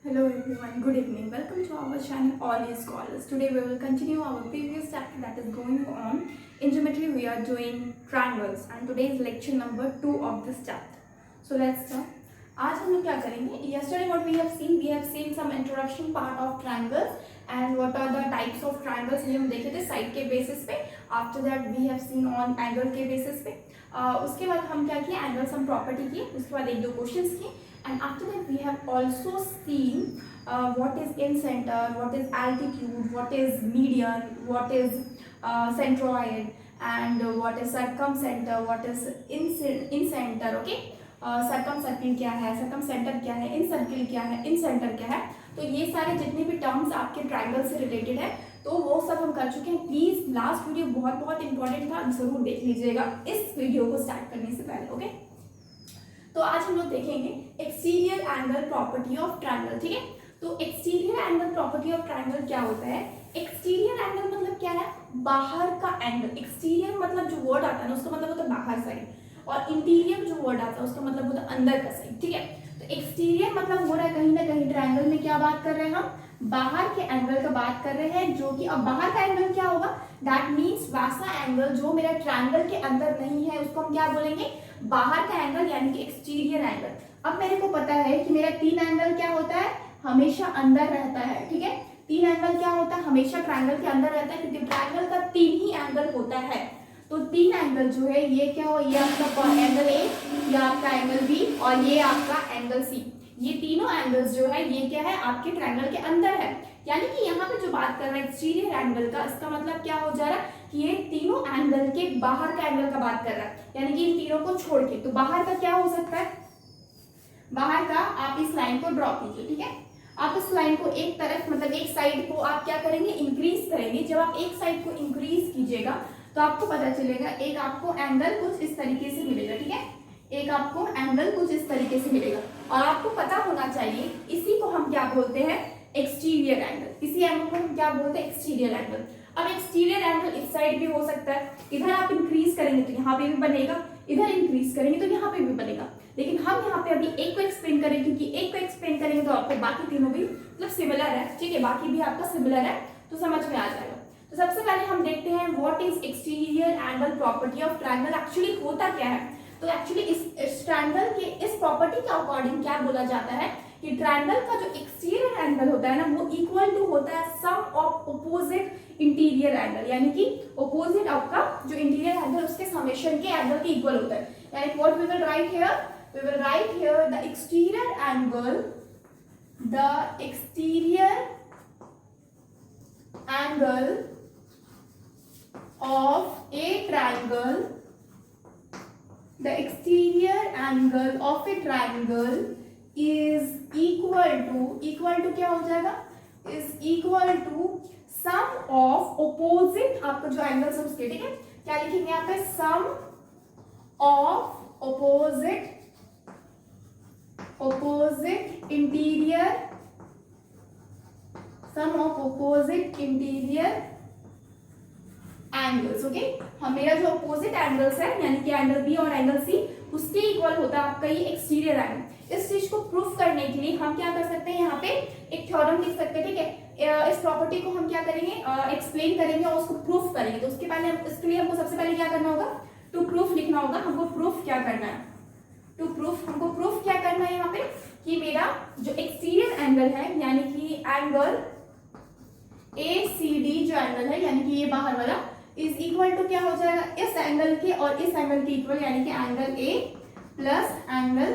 Hello everyone, good evening. Welcome to our channel All Is Scholars. Today we will continue our previous chapter that is going on. In geometry we are doing triangles and today is lecture number 2 of this chapter. So let's start. आज हम लोग क्या करेंगे? Yesterday what we have seen some introduction part of triangles and what are the types of triangles ये हम देखे थे side के बेसिस पे. After that we have seen on angle के बेसिस पे. उसके बाद हम क्या किए? एंगल सम प्रॉपर्टी किए. उसके बाद एक दो क्वेश्चंस किए. And after that we have also seen what is incenter, what is altitude, what is median, what is centroid, and what is circumcenter, what is incenter. Okay, circumcircle क्या है, circumcenter क्या है, incircle क्या है, incenter क्या है. तो ये सारे जितने भी टर्म्स आपके ट्राइंगल से रिलेटेड है तो वो सब हम कर चुके हैं. प्लीज लास्ट वीडियो बहुत बहुत इंपॉर्टेंट था, जरूर देख लीजिएगा इस वीडियो को स्टार्ट करने से पहले. ओके, तो आज हम लोग देखेंगे exterior angle property of triangle. ठीक है, तो exterior angle property of triangle क्या होता है? एक्सटीरियर एंगल मतलब क्या है? बाहर का एंगल. एक्सटीरियर मतलब जो वर्ड आता है ना उसका मतलब होता है बाहर साइड, और इंटीरियर जो वर्ड आता है उसका मतलब होता है अंदर का साइड. ठीक है, तो एक्सटीरियर मतलब हो रहा है कहीं ना कहीं ट्रायंगल में क्या बात कर रहे हैं हम? बाहर के एंगल का बात कर रहे हैं, जो कि अब बाहर का एंगल क्या होगा? दैट मीन्स वैसा एंगल जो मेरा ट्रायंगल के अंदर नहीं है उसको हम क्या बोलेंगे? बाहर का एंगल, यानी कि एक्सटीरियर एंगल. अब मेरे को पता है कि मेरा तीन एंगल क्या होता है? हमेशा अंदर रहता है. ठीक है, तीन एंगल क्या होता है? हमेशा ट्रायंगल के अंदर रहता है, क्योंकि ट्रायंगल का तीन ही एंगल होता है. तो तीन एंगल जो है ये क्या हो? ये आपका एंगल ए, ये आपका एंगल बी और ये आपका एंगल सी. ये तीनों एंगल्स जो है ये क्या है? आपके ट्रायंगल के अंदर है. यानी कि यहाँ पे जो बात कर रहे हैं एक्सटीरियर एंगल का, इसका मतलब क्या हो जा रहा है कि ये तीनों एंगल के बाहर का एंगल का बात कर रहा है, यानी कि इन तीनों को छोड़ के. तो बाहर का क्या हो सकता है? बाहर का आप इस लाइन को ड्रॉ कीजिए. ठीक है, आप इस लाइन को एक तरफ मतलब एक साइड को आप क्या करेंगे? इंक्रीज करेंगे. जब आप एक साइड को इंक्रीज कीजिएगा तो आपको पता चलेगा एक आपको एंगल कुछ इस तरीके से मिलेगा. ठीक है, एक आपको एंगल कुछ इस तरीके से मिलेगा और आपको पता होना चाहिए इसी को हम क्या बोलते हैं? Exterior angle. इसी एंगल को हम क्या बोलते हैं? Exterior angle. अब एक्सटीरियर एंगल इस साइड भी हो सकता है. इधर आप इंक्रीज करेंगे तो यहाँ पे भी बनेगा, इधर इंक्रीज करेंगे तो यहाँ पे भी बनेगा. लेकिन हम यहाँ पे अभी एक को एक्सप्लेन करेंगे, क्योंकि एक को एक्सप्लेन करेंगे तो आपको बाकी तीनों भी मतलब सिमिलर है. ठीक है, बाकी भी आपका सिमिलर है तो समझ में आ जाएगा. तो सबसे पहले हम देखते हैं what is exterior angle property of triangle. Actually होता क्या है? तो एक्चुअली इस ट्रायंगल के इस प्रॉपर्टी के अकॉर्डिंग क्या बोला जाता है कि ट्रायंगल का जो एक्सटीरियर एंगल होता है ना वो इक्वल टू होता है sum of opposite interior angle. यानी कि ऑपोजिट आपका जो इंटीरियर एंगल उसके समेशन के एंगल के इक्वल होता है. यानी what we will write here? We will write here the exterior angle of a triangle, the exterior angle of a triangle is equal to क्या हो जाएगा? is equal to sum of opposite आपका जो angles है उसके. ठीक है, क्या लिखेंगे यहाँ पे? sum of opposite interior angles. Okay, हम मेरा जो अपोजिट एंगल्स है यानी कि एंगल बी और एंगल सी उसके इक्वल होता है आपका ये एक्सटीरियर एंगल. इस चीज को प्रूफ करने के लिए हम क्या कर सकते हैं? यहाँ पे एक थ्योरम लिख सकते हैं. ठीक है, इस प्रॉपर्टी को हम क्या करेंगे? एक्सप्लेन करेंगे और उसको प्रूफ करेंगे. तो उसके पहले इसके लिए हमको सबसे पहले क्या करना होगा? टू प्रूफ लिखना होगा. हमको प्रूफ क्या करना है? हमको प्रूफ क्या करना है यहाँ पे कि मेरा जो एक्सटीरियर एंगल है यानी कि एंगल ACD जो एंगल है यानी कि ये बाहर वाला इज इक्वल टू क्या हो जाएगा? इस एंगल के और इस एंगल के इक्वल, यानी कि angle A plus angle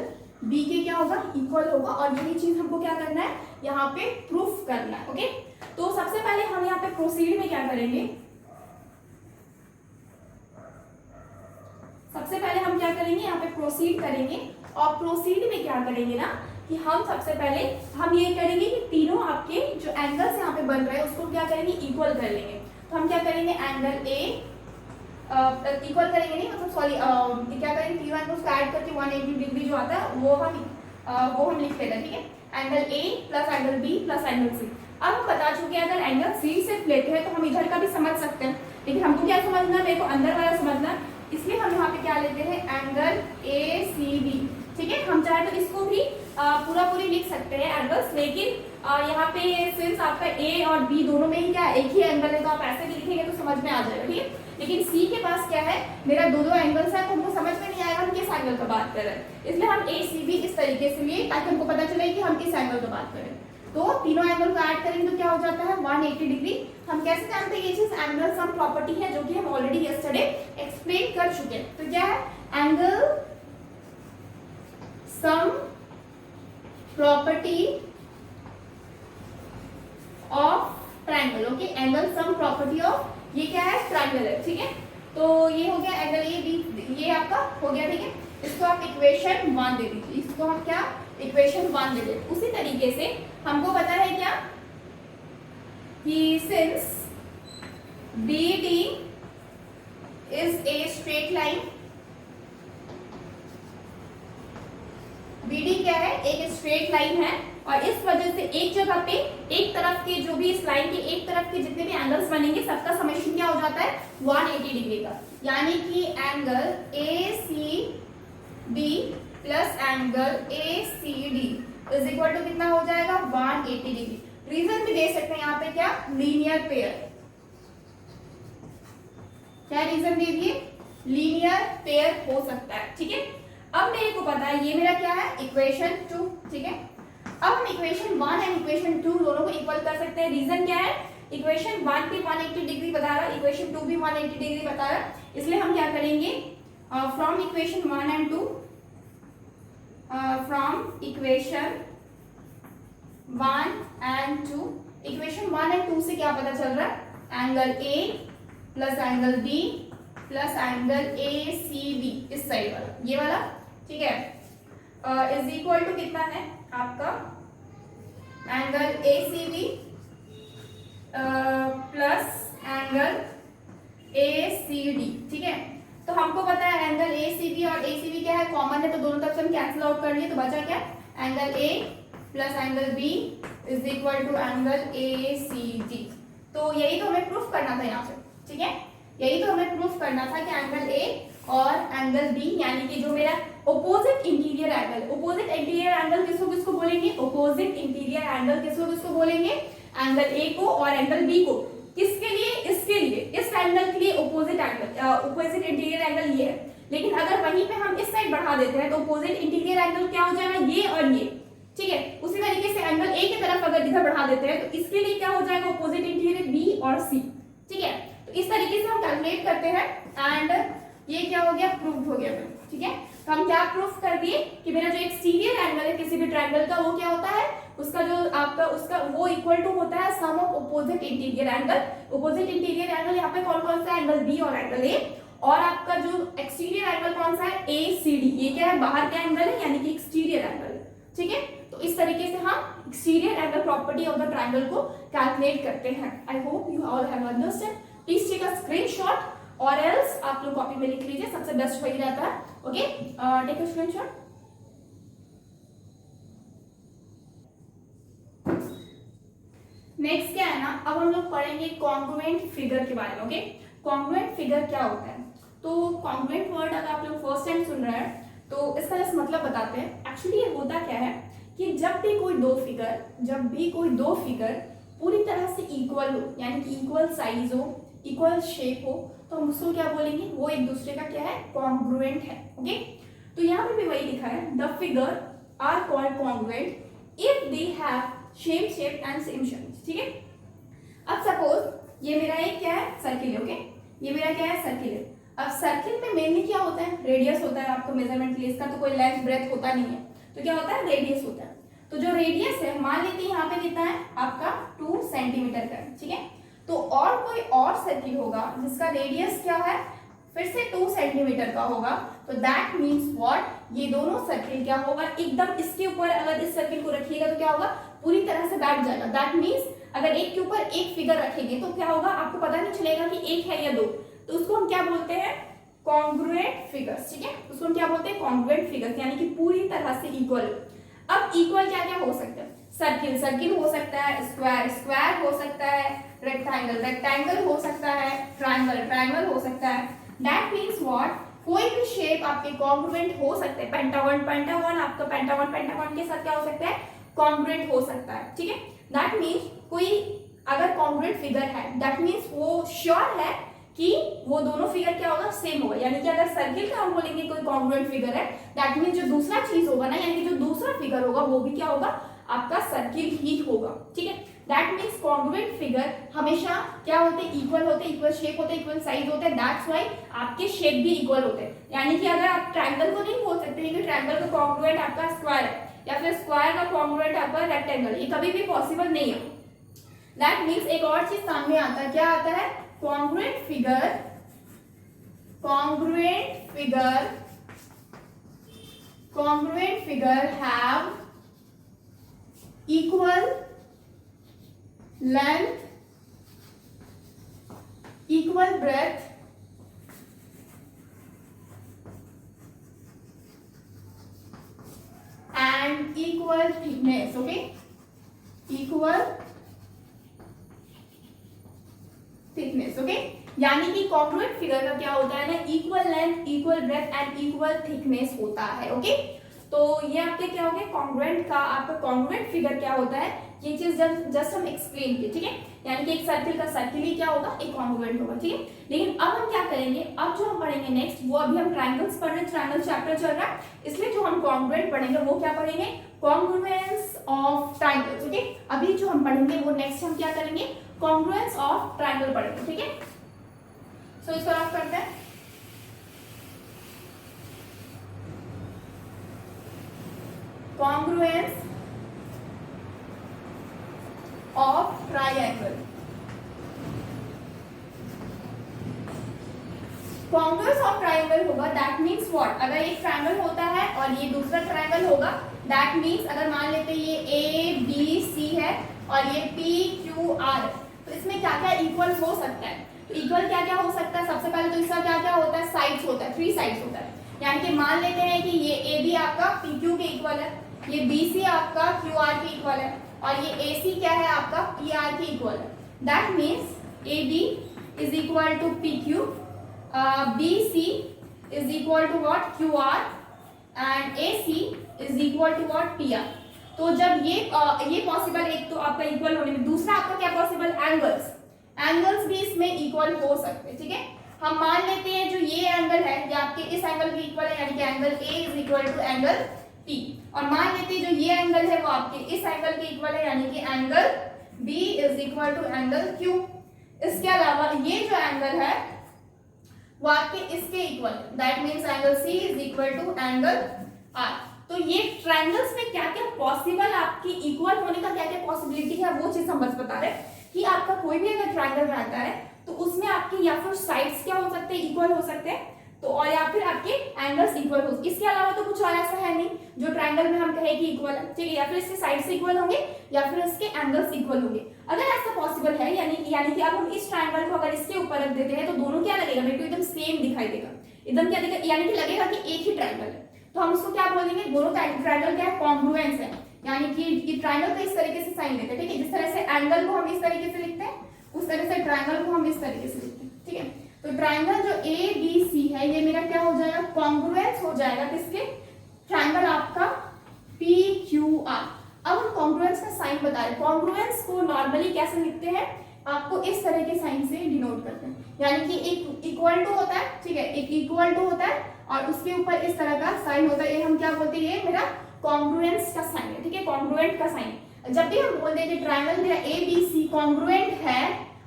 B के क्या होगा? इक्वल होगा. और यही चीज हमको क्या करना है? यहाँ पे प्रूफ करना है. ओके, तो सबसे पहले हम यहाँ पे प्रोसीड में क्या करेंगे? सबसे पहले हम क्या करेंगे? यहाँ पे प्रोसीड करेंगे. और प्रोसीड में क्या करेंगे ना कि हम सबसे पहले हम ये करेंगे कि तीनों आपके जो एंगल्स यहाँ पे बन रहे हैं उसको क्या करेंगे? इक्वल कर लेंगे. तो हम क्या करेंगे? एंगल ए इक्वल करेंगे नहीं मतलब सॉरी क्या करेंगे? तीनों एंगल्स को ऐड करके 180 डिग्री जो आता है वो हम लिख लेते हैं. ठीक है, angle A plus angle B plus angle C. अब हम बता चुके हैं अगर एंगल सी सिर्फ लेते हैं तो हम इधर का भी समझ सकते हैं, लेकिन हमको क्या समझना है? मेरे को अंदर वाला समझना है, इसलिए हम यहाँ पे क्या लेते हैं? Angle ACD. ठीक है, हम चाहे तो इसको भी पूरा पूरी लिख सकते हैं एंगल्स, लेकिन यहाँ पे सिंस आपका ए और बी दोनों में ही क्या एक ही एंगल है, तो आप ऐसे भी लिखेंगे तो समझ में आ जाएगा, ठीक है। लेकिन सी के पास क्या है, मेरा दो एंगल्स है, तो हमको समझ में नहीं आएगा हम किस एंगल का बात कर रहे हैं, इसलिए हम ए सी बी इस तरीके से लिए ताकि हमको पता चले कि हम किस एंगल का बात करें। तो तीनों एंगल को ऐड करेंगे तो क्या हो जाता है 180 डिग्री। हम कैसे जानते हैं ये चीज, एंगल सम प्रॉपर्टी है जो कि हम ऑलरेडी यस्टरडे एक्सप्लेन कर चुके हैं। तो क्या है, angle sum property of triangle, okay, angle sum property of, ये क्या है, ट्रायंगल है, ठीक है। तो ये हो गया एंगल ए बी, ये आपका हो गया, ठीक है। इसको आप इक्वेशन 1 दे दीजिए, इसको हम क्या इक्वेशन 1 दे देते। उसी तरीके से हमको पता है क्या कि since BD is a straight line, BD क्या है, एक स्ट्रेट लाइन है, और इस वजह से एक जगह पे एक तरफ के जो भी इस लाइन के एक तरफ के जितने भी एंगल्स बनेंगे सबका समेशन क्या हो जाता है 180 डिग्री का, यानी कि angle ACB plus angle ACD is equal to कितना हो जाएगा 180 डिग्री। रीजन भी दे सकते हैं यहाँ पे क्या, लीनियर पेयर, क्या रीजन दे दिए, लीनियर पेयर हो सकता है, ठीक है। अब मेरे को पता है ये मेरा क्या है इक्वेशन 2, ठीक है। अब हम इक्वेशन 1 एंड इक्वेशन 2 दोनों को इक्वल कर सकते हैं। रीजन क्या है, इक्वेशन 1 भी 180 डिग्री बता रहा है, इक्वेशन 2 भी 180 डिग्री बता रहा है, इसलिए हम क्या करेंगे, from equation 1 and 2, from equation 1 and 2, equation 1 and 2 से क्या पता चल रहा है, angle A plus angle B plus angle ACB, इस साइड वाला, ये वाला, ठीक है, इज इक्वल टू कितना है आपका angle ACB plus angle ACD, ठीक है। तो हमको पता है एंगल ACB और ACB क्या है, कॉमन है, तो दोनों तरफ से हम कैंसिल आउट कर लिए, तो बचा क्या, angle A plus angle B is equal to angle ACD। तो यही तो हमें प्रूफ करना था यहाँ पे, ठीक है, यही तो हमें प्रूफ करना था कि एंगल A और एंगल B, यानी कि जो मेरा opposite interior angle, opposite interior angle किसको बोलेंगे, ओपोजिट इंटीरियर एंगल किसको बोलेंगे, एंगल A को और एंगल B को, किसके लिए, इसके लिए, इस एंगल के लिए opposite angle, opposite interior angle ये है। लेकिन अगर वहीं पे हम इस साइड बढ़ा देते हैं तो ओपोजिट इंटीरियर एंगल क्या हो जाएगा, ये और ये, ठीक है। उसी तरीके से एंगल A की तरफ अगर इधर बढ़ा देते हैं तो इसके लिए क्या हो जाएगा, ओपोजिट इंटीरियर B और C, ठीक है। तो इस तरीके से हम कैलकुलेट करते हैं एंड ये क्या हो गया, प्रूफ हो गया, ठीक है। तो हम क्या प्रूफ कर दिए कि मेरा जो एक्सटीरियर एंगल है किसी भी ट्रायंगल का, वो क्या होता है, उसका जो आपका उसका वो इक्वल टू होता है sum of opposite interior angle. Opposite interior angle यहाँ पे कौन कौन सा, एंगल B और एंगल A, और आपका जो एक्सटीरियर एंगल कौन सा है, ACD, ये क्या है, बाहर का एंगल है, यानी कि एक्सटीरियर एंगल, ठीक है। तो इस तरीके से हम exterior angle property of the triangle को कैलकुलेट करते हैं। I hope you all have understand. Please take a screenshot और एल्स आप लोग कॉपी में लिख लीजिए, सबसे बेस्ट वही रहता है, okay. Take a screenshot. Next क्या है ना, अब हम लोग पढ़ेंगे कॉन्ग्रुएंट फिगर के बारे में, ओके। कॉन्ग्रुएंट फिगर क्या होता है, तो कॉन्ग्रुएंट वर्ड अगर आप लोग फर्स्ट टाइम सुन रहे हैं तो इसका जस्ट मतलब बताते हैं। एक्चुअली ये होता क्या है कि जब भी कोई दो फिगर पूरी तरह से इक्वल हो, यानी कि इक्वल साइज हो, इक्वल शेप हो, तो हम उसको क्या बोलेंगे, वो एक दूसरे का क्या है, कॉन्ग्रुएंट है, ओके। तो यहाँ पे भी वही लिखा है, the figure are called congruent if they have same shape and same size, ठीक है। अब सपोज ये मेरा एक क्या है, सर्किल है, ओके, ये मेरा क्या है, सर्किल है। अब सर्किल में मेनली क्या होता है, रेडियस होता है, आपको मेजरमेंट के लिए, इसका तो कोई लेंथ ब्रेथ होता नहीं है, तो क्या होता है, रेडियस होता है। तो जो रेडियस है, मान लेते हैं यहाँ पे कितना है आपका 2 सेंटीमीटर का, ठीक है। तो और कोई और सर्किल होगा जिसका रेडियस क्या है, फिर से 2 सेंटीमीटर का होगा, तो दैट मीन्स व्हाट, ये दोनों सर्किल क्या होगा, एकदम इसके ऊपर अगर इस सर्किल को रखिएगा तो क्या होगा, पूरी तरह से बैठ जाएगा। दैट मीन्स अगर एक के ऊपर एक फिगर रखेंगे तो क्या होगा, आपको पता नहीं चलेगा कि एक है या दो, तो उसको हम क्या बोलते हैं, कॉन्ग्रुएंट फिगर्स, ठीक है। उसको हम क्या बोलते हैं, कॉन्ग्रुएंट फिगर्स, यानी कि पूरी तरह से इक्वल। अब इक्वल क्या क्या हो सकता है, सर्किल हो सकता है, स्क्वायर हो सकता है, रेक्टेंगल हो सकता है, ट्रायंगल हो सकता है। दैट मीन्स व्हाट, कोई भी शेप आपके कॉन्ग्रुएंट हो सकते हैं। पेंटागन पेंटागन आपका पेंटागन पेंटागन के साथ क्या हो सकता है, कॉन्ग्रुएंट हो सकता है, ठीक है। दैट मीन्स कोई अगर कॉन्ग्रुएंट फिगर है, दैट मीन्स वो श्योर है कि वो दोनों फिगर क्या होगा, सेम होगा। यानी कि अगर सर्किल का हम बोलेंगे कोई कॉन्ग्रुएंट फिगर है, दैट मीन्स जो दूसरा चीज होगा ना, यानी कि जो दूसरा फिगर होगा वो भी क्या होगा, आपका सर्किल ही होगा, ठीक है। दैट मीन्स कॉन्ग्रुएंट फिगर हमेशा क्या होते हैं, इक्वल होते हैं, इक्वल शेप होते हैं, इक्वल साइज होते हैं। दैट्स व्हाई आपके शेप भी इक्वल होते हैं। यानी कि अगर आप ट्रायंगल को नहीं बोल सकते कि ट्रायंगल का कॉन्ग्रुएंट आपका स्क्वायर है या फिर स्क्वायर का कॉन्ग्रुएंट आपका रेक्टेंगल, ये कभी भी पॉसिबल नहीं है। दैट मीन्स एक और चीज सामने आता है, क्या आता है, congruent figure have equal length, equal breadth and equal thickness, okay, equal thickness, okay. यानी कि कॉन्ग्रुएंट फिगर का क्या होता है ना, equal length, equal breadth and equal thickness होता है, ओके। तो ये आपके क्या हो गया, कॉन्ग्रुएंट का आपका कॉन्ग्रुएंट फिगर क्या होता है, ये चीज जस्ट हम एक्सप्लेन की, ठीक है। यानी कि एक सर्किल का सर्किल ही क्या होगा, एक कॉन्ग्रुएंट होगा, ठीक है। लेकिन अब हम क्या करेंगे, अब जो हम पढ़ेंगे नेक्स्ट, वो अभी हम ट्रायंगल्स पढ़ रहे हैं, ट्रायंगल चैप्टर चल रहा है, इसलिए जो हम कॉन्ग्रुएंट पढ़ेंगे वो क्या पढ़ेंगे, कॉन्ग्रुएंस ऑफ ट्रायंगल्स, ओके। अभी जो हम पढ़ेंगे वो नेक्स्ट हम क्या करेंगे, कॉन्ग्रुएंस ऑफ ट्रायंगल पढ़ेंगे, ठीक है। सो इसको आप करते हैं, congruence of triangle. Congruence of triangle होगा, दैट मीन्स व्हाट, अगर एक ट्रायंगल होता है और ये दूसरा ट्रायंगल होगा, दैट मीन्स अगर मान लेते हैं ये ए बी सी है और ये पी क्यू आर, तो इसमें क्या क्या इक्वल हो सकता है, तो इक्वल क्या क्या हो सकता है, सबसे पहले तो इसका क्या क्या होता है, साइड्स होता है, 3 साइड्स होता है। यानी कि मान लेते हैं कि ये ए बी आपका पी क्यू के इक्वल है, ये बी सी आपका क्यू आर के इक्वल है और ये ए सी क्या है आपका पी आर के इक्वल है। That means A B is equal to P Q, B C is equal to what, Q R and A C is equal to what, P R. तो जब ये पॉसिबल, एक तो आपका इक्वल होने में, दूसरा आपका क्या पॉसिबल, एंगल्स भी इसमें इक्वल हो सकते हैं, ठीक है। हम मान लेते हैं जो ये एंगल है ये आपके इस एंगल के इक्वल है, यानी कि angle A is equal to angle P, और मान लेते हैं जो ये एंगल है वो आपके इस एंगल के इक्वल है, यानी कि angle B is equal to angle Q. इसके अलावा ये जो एंगल है वो आपके इसके इक्वल है, that means angle C is equal to angle R. तो ये ट्रायंगल्स में क्या क्या पॉसिबल, आपकी इक्वल होने का क्या क्या पॉसिबिलिटी है, वो चीज हम बस बता रहे हैं कि आपका कोई भी अगर ट्रायंगल रहता है तो उसमें आपके या फिर साइड्स क्या हो सकते हैं, इक्वल हो सकते हैं, तो और या फिर आपके एंगल्स इक्वल हो। इसके अलावा तो कुछ और ऐसा है नहीं जो ट्रायंगल में हम कहें कि इक्वल है, ठीक है। या फिर इसके साइड्स इक्वल होंगे या फिर इसके एंगल्स इक्वल होंगे। अगर ऐसा पॉसिबल है, यानी कि अब हम इस ट्रायंगल को अगर इसके ऊपर रख देते हैं तो दोनों क्या लगेगा, मेरे को एकदम सेम दिखाई देगा, एकदम क्या देगा, यानी कि लगेगा कि एक ही ट्रायंगल है। तो हम उसको क्या बोलेंगे, दोनों ट्रायंगल क्या है, कॉन्ग्रुएंस है, यानी कि ये ट्रायंगल को इस तरीके से साइन देते हैं, ठीक है। जिस तरह से एंगल को हम इस तरीके से लिखते हैं उस तरह से ट्रायंगल को हम इस तरीके से लिखते हैं, ठीक है। तो ट्रायंगल जो ए बी सी है ये मेरा क्या हो जाएगा, कॉन्ग्रुएंस हो जाएगा किसके, ट्रायंगल आपका पी क्यू आर। अब हम कॉन्ग्रुएंस का साइन बता रहे हैं। कॉन्ग्रुएंस को नॉर्मली कैसे लिखते हैं, आपको इस तरह के साइन से डिनोट करते हैं, यानी कि एक इक्वल टू होता है, ठीक है, एक इक्वल टू होता है और उसके ऊपर इस तरह का साइन होता है, ये हम क्या बोलते हैं, ये मेरा कॉन्ग्रुएंस का साइन है, ठीक है, कॉन्ग्रुएंट का साइन। जब भी हम बोल दें कि ट्रायंगल मेरा ए बी सी कॉन्ग्रुएंट है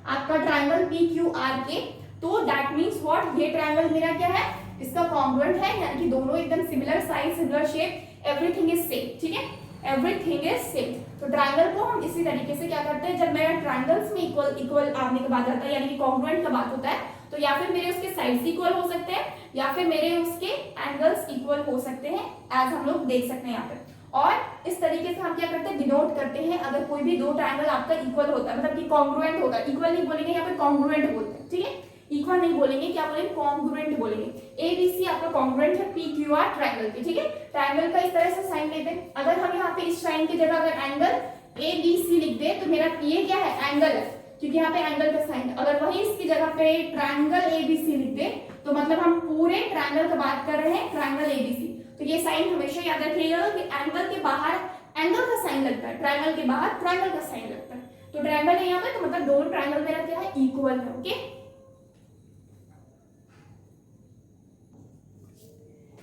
आपका ट्रायंगल पी क्यू आर के, तो दैट मीन्स व्हाट, ये ट्रायंगल मेरा क्या है, इसका कॉन्ग्रुएंट है, यानी कि दोनों एकदम similar size, similar shape, everything is same, ठीक है, एवरीथिंग इज सेम। तो ट्रायंगल को हम इसी तरीके से क्या करते हैं, जब मेरा ट्रायंगल्स में इक्वल आने के बाद आता है, यानी कि कॉन्ग्रुएंट का बात होता है, तो या फिर मेरे उसके साइड्स इक्वल हो सकते हैं या फिर मेरे उसके एंगल्स इक्वल हो सकते हैं, एज हम लोग देख सकते हैं यहाँ पे। और इस तरीके से हम क्या करते हैं, डिनोट करते हैं अगर कोई भी दो ट्रायंगल आपका इक्वल होता है, मतलब कि कॉन्ग्रुएंट होगा, इक्वल नहीं बोलेंगे, यहाँ पे कॉन्ग्रुएंट बोलते हैं, ठीक है, इक्वल नहीं बोलेंगे, क्या बोलेंगे, कॉन्ग्रुएंट बोलेंगे। ए बी सी आपका कॉन्ग्रुएंट है पी क्यू आर ट्रायंगल के, ठीक है। ट्रायंगल का इस तरह से साइन लेते हैं। अगर हम यहाँ पे इस साइन की जगह अगर एंगल ए बी सी लिख दे तो मेरा ये क्या है, एंगल है, क्योंकि यहाँ पे एंगल का साइन है। अगर वही इसकी जगह पे ट्रायंगल ए बी सी लिख दे तो मतलब हम पूरे ट्रायंगल की बात कर रहे हैं, ट्रायंगल एबीसी। तो ये साइन हमेशा याद रखिएगा कि एंगल के बाहर एंगल का साइन लगता है, ट्रायंगल के बाहर ट्रायंगल का साइन लगता है। तो ट्रायंगल है यहाँ पे, तो मतलब दोनों ट्रायंगल मेरा क्या है, इक्वल है। ओके,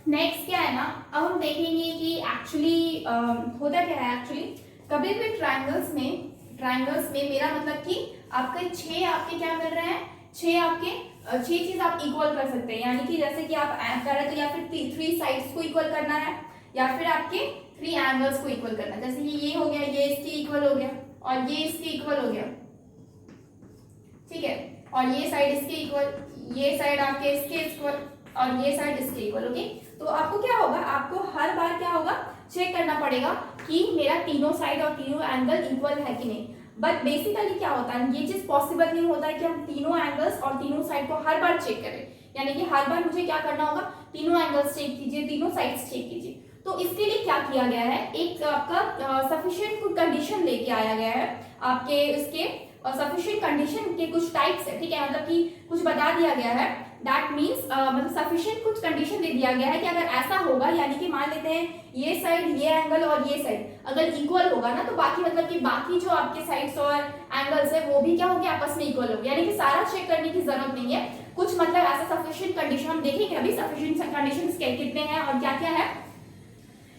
नेक्स्ट क्या है ना, अब हम देखेंगे कि एक्चुअली होता क्या है। एक्चुअली कभी भी ट्रायंगल्स में मेरा मतलब कि आपके 6 आपके क्या मिल रहे हैं, 6 चीज आप इक्वल कर सकते हैं। यानी कि जैसे कि आप करें तो या फिर 3 साइड्स को इक्वल करना है, या फिर आपके 3 एंगल्स को इक्वल करना है। जैसे कि ये हो गया, ये इसके इक्वल हो गया, और ये इसके इक्वल हो गया, ठीक है, और ये साइड इसके इक्वल, ये साइड आपके इसके इक्वल, और ये साइड इसके इक्वल। ओके, तो आपको क्या होगा, आपको हर बार क्या होगा, चेक करना पड़ेगा कि मेरा तीनों साइड और तीनों एंगल इक्वल है कि नहीं। बट बेसिकली क्या होता है, ये चीज पॉसिबल नहीं होता है कि हम तीनों एंगल्स और तीनों साइड को हर बार चेक करें। यानी कि हर बार मुझे क्या करना होगा, तीनों एंगल्स चेक कीजिए, तीनों साइड्स चेक कीजिए। तो इसके लिए क्या किया गया है, एक आपका सफिशिएंट कंडीशन लेके आया गया है आपके इसके सफिशिएंट कंडीशन के कुछ टाइप्स है, ठीक है, मतलब कि कुछ बता दिया गया है। दैट मीन्स मतलब सफिशिएंट कुछ कंडीशन दे दिया गया है कि अगर ऐसा होगा, यानी कि मान लेते हैं ये साइड, ये एंगल और ये साइड अगर इक्वल होगा ना, तो बाकी मतलब कि बाकी जो आपके साइड्स और एंगल्स है वो भी क्या होंगे, आपस में इक्वल होंगे। यानी कि सारा चेक करने की जरूरत नहीं है, कुछ मतलब ऐसा सफिशिएंट कंडीशन हम देखेंगे अभी सफिशिएंट कंडीशंस कितने हैं और क्या क्या है।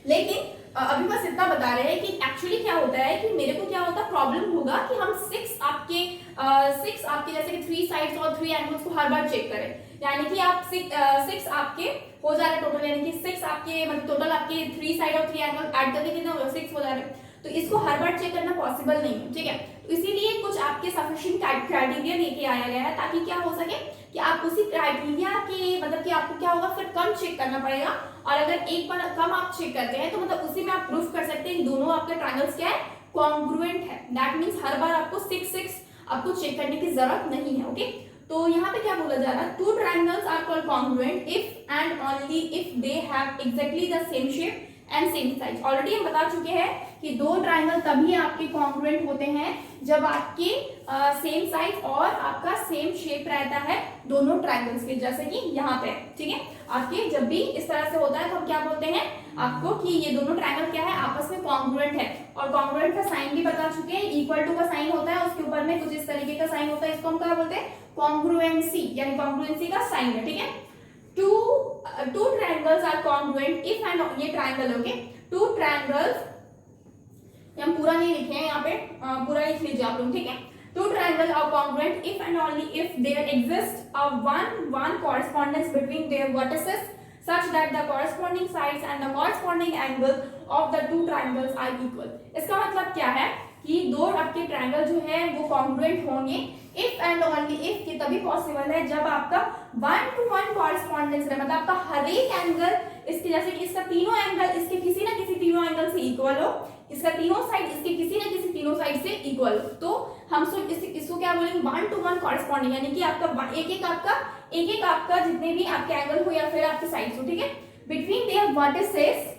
लेकिन अभी बस इतना बता रहे हैं कि एक्चुअली क्या होता है कि मेरे को क्या होता, प्रॉब्लम होगा कि हम 6 आपके जैसे कि 3 साइड्स और 3 एंगल्स को हर बार चेक करें। यानी कि आप 6 आपके हो जा रहे टोटल, यानी कि 6 आपके मतलब टोटल आपके 3 साइड और 3 एंगल ऐड करके कितना हो 6 हो जा रहे हैं। तो इसको हर बार चेक करना पॉसिबल नहीं है, ठीक है। तो इसीलिए कुछ आपके सफिशिएंट क्राइटेरिया लेके आया गया है, ताकि क्या हो सके कि आप उसी क्राइटेरिया के मतलब कि आपको क्या होगा, फिर कम चेक करना पड़ेगा। और अगर एक बार कम आप चेक करते हैं तो मतलब उसी में आप प्रूफ कर सकते हैं दोनों आपके ट्रायंगल्स क्या है, कॉन्ग्रुएंट है। दैट मींस हर बार आपको 6 आपको चेक करने की जरूरत नहीं है। ओके, तो यहाँ पे क्या बोला जा रहा है, 2 triangles are called congruent if and only if they have exactly the same shape and same size. Already हम बता चुके हैं कि 2 ट्रायंगल तभी आपके कॉन्ग्रुएंट होते हैं जब आपके सेम साइज और आपका सेम शेप रहता है दोनों ट्रायंगल्स के, जैसे कि यहाँ पे, ठीक है। आपके जब भी इस तरह से होता है तो हम क्या बोलते हैं आपको कि ये दोनों ट्रायंगल क्या है, आपस में कॉन्ग्रुएंट है। और कॉन्ग्रुएंट का साइन भी बता चुके हैं, इक्वल टू का साइन होता है, उसके ऊपर में कुछ इस तरीके का साइन होता है, इसको हम क्या बोलते हैं, कॉन्ग्रुएंसी, यानी कॉन्ग्रुएंसी का साइन है, ठीक है। Two triangles are congruent if and ये ट्रायंगल, ओके, 2 triangles, हम पूरा नहीं लिखे हैं यहाँ पे, पूरा लिख लीजिए आप लोग, ठीक है। 2 triangles are congruent if and only if there exists a one correspondence between their vertices such that the corresponding sides and the corresponding angles of the 2 triangles are equal। इसका मतलब क्या है कि 2 आपके ट्रायंगल जो है वो कॉन्ग्रुएंट होंगे इफ एंड ओनली इफ, कि तभी पॉसिबल है जब आपका 1-to-1 कॉरेस्पॉन्डेंस है, मतलब आपका हर एक एंगल इसके, जैसे कि इसका तीनों एंगल इसके किसी ना किसी तीनों एंगल से इक्वल हो, इसका तीनों साइड इसके किसी ना किसी तीनों साइड से इक्वल हो, तो हम इसको क्या बोलेंगे, 1-to-1 कॉरेस्पॉन्डिंग, यानी कि आपका एक एक आपका जितने भी आपके एंगल हो या फिर आपके साइड्स हो, ठीक है, between their vertices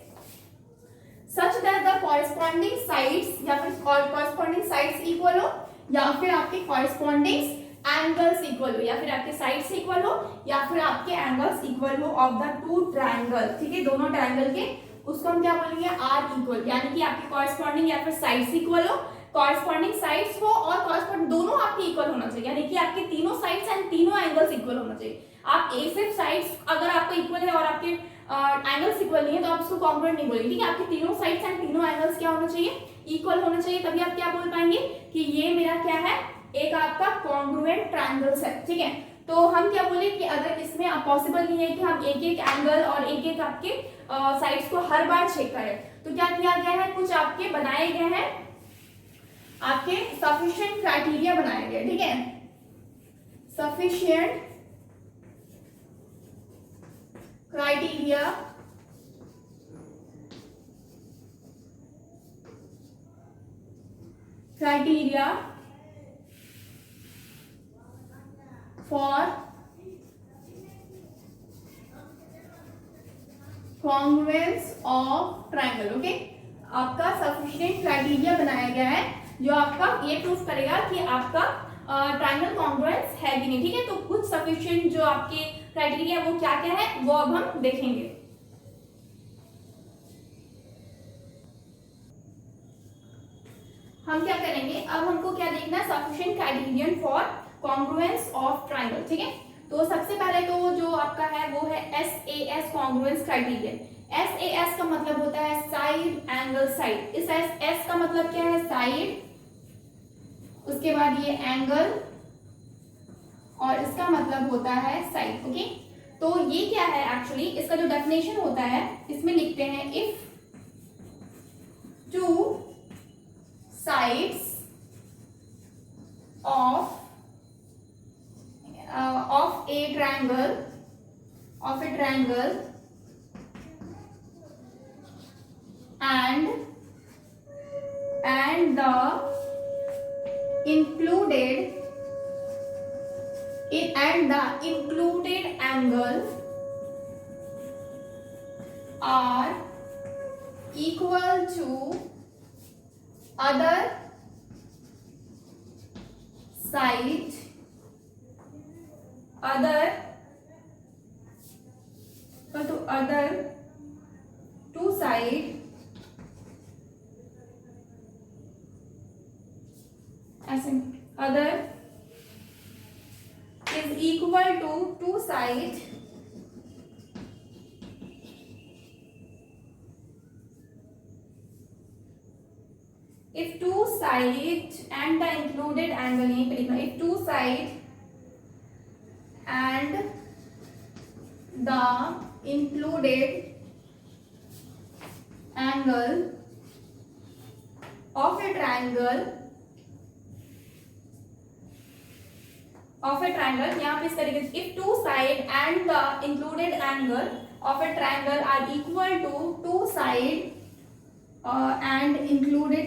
such that the corresponding sides या फिर corresponding sides equal हो, या फिर आपके corresponding angles equal हो, या फिर आपके sides equal हो, या फिर आपके angles equal हो of the 2 triangle, ठीक है, दोनों ट्रायंगल के, उसको हम क्या बोलेंगे, आर इक्वल, यानी कि आपके corresponding या फिर sides equal हो, corresponding sides हो और corresponding दोनों आपके इक्वल होना चाहिए, यानी कि आपके तीनों sides एंड तीनों एंगल्स इक्वल होना चाहिए। आप एक सिर्फ साइड्स अगर आपका इक्वल है और आपके एंगल्स इक्वल नहीं है तो आप उसको कॉन्ग्रुएंट नहीं बोलेंगे, ठीक है। आपके तीनों साइड्स एंड तीनों एंगल्स क्या होना चाहिए, इक्वल होना चाहिए, तभी आप क्या बोल पाएंगे कि ये मेरा क्या है, एक आपका कॉन्ग्रुएंट ट्रायंगल्स है, ठीक है। तो हम क्या बोले कि अगर इसमें पॉसिबल नहीं है कि हम एक एक एंगल और एक एक आपके साइड्स को हर बार चेक करें, तो क्या किया गया है, कुछ आपके बनाए गए हैं, आपके सफिशिएंट क्राइटेरिया बनाए गए, ठीक है, sufficient criteria for congruence of triangle, okay. आपका सफिशिएंट क्राइटेरिया बनाया गया है जो आपका ये प्रूफ करेगा कि आपका ट्रायंगल कॉन्ग्रुएंस है कि नहीं, ठीक है। तो कुछ सफिशिएंट जो आपके क्राइटेरिया वो क्या क्या है वो अब हम देखेंगे। हम क्या करेंगे, अब हमको क्या देखना है, sufficient criterion for congruence of triangle. ठीक है, तो सबसे पहले तो जो आपका है वो है SAS कॉन्ग्रुएंस क्राइटेरियन। SAS का मतलब होता है साइड एंगल साइड। इस S का मतलब क्या है, साइड, उसके बाद ये एंगल और इसका मतलब होता है साइड। ओके, तो ये क्या है एक्चुअली, इसका जो डेफिनेशन होता है इसमें लिखते हैं if two sides of a triangle and the included angle are equal to other side two side ऐसे, other is equal to two side if two side and the included angle, यहीं पे लिखना, if two side and the included angle of a triangle यहाँ पे इस तरीके से, if two side and the included angle of a triangle are equal to two side and included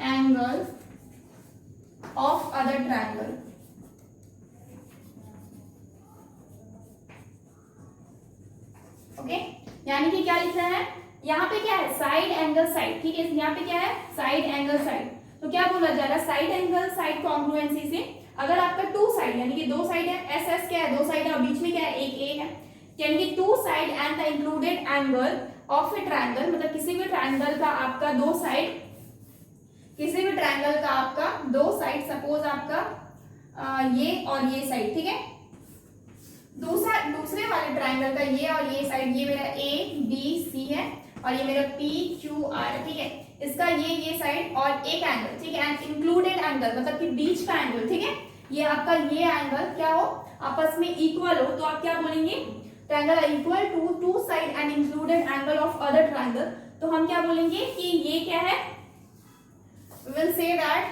angle of other triangle। Okay, यानी कि क्या लिखना है, यहाँ पे क्या है, साइड एंगल साइड। ठीक है, यहाँ पे क्या है, साइड एंगल साइड। तो क्या बोला जा रहा है, साइड एंगल साइड कॉन्ग्रुएंसी से अगर आपका टू साइड यानी कि दो साइड है, SS क्या है, दो साइड है और बीच में क्या है, एक A है, यानी कि two side and the included angle of a triangle, मतलब किसी भी ट्रायंगल का आपका दो साइड, किसी भी ट्रायंगल का आपका दो साइड, सपोज आपका ये और ये साइड, ठीक है, दूसरे वाले ट्रायंगल का ये और ये साइड, ये मेरा ABC है और ये मेरा PQR है। ठीक है, इसका ये साइड और एक एंगल, ठीक है, एंड इंक्लूडेड एंगल मतलब कि बीच का एंगल, ठीक है, ये आपका ये एंगल क्या हो, आपस में इक्वल हो, तो आप क्या बोलेंगे, triangle equal to two side and included angle of other triangle. तो हम क्या बोलेंगे कि ये क्या है, we will say that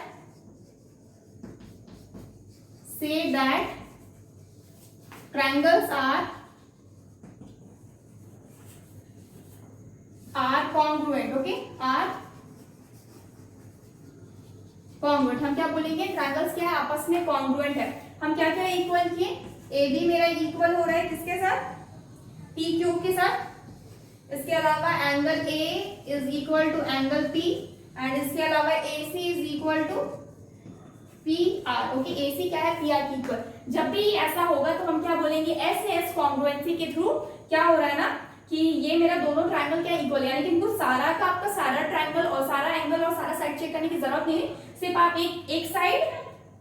triangles are congruent। Okay, are congruent, हम क्या बोलेंगे, ट्रायंगल्स क्या है, आपस में congruent है। हम क्या क्या इक्वल किए, AB मेरा इक्वल हो रहा है किसके साथ, PQ के साथ, इसके अलावा angle A is equal to angle P and इसके अलावा AC is equal to PR। Okay, AC क्या है, PR की इक्वल। जब भी ऐसा होगा तो हम क्या बोलेंगे, SAS कॉन्ग्रुएंसी के थ्रू क्या हो रहा है ना कि ये मेरा दोनों ट्रायंगल क्या इक्वल, यानी कि इनको सारा का आपका सारा ट्रायंगल और सारा एंगल और सारा साइड चेक करने की जरूरत नहीं है, सिर्फ आप एक साइड,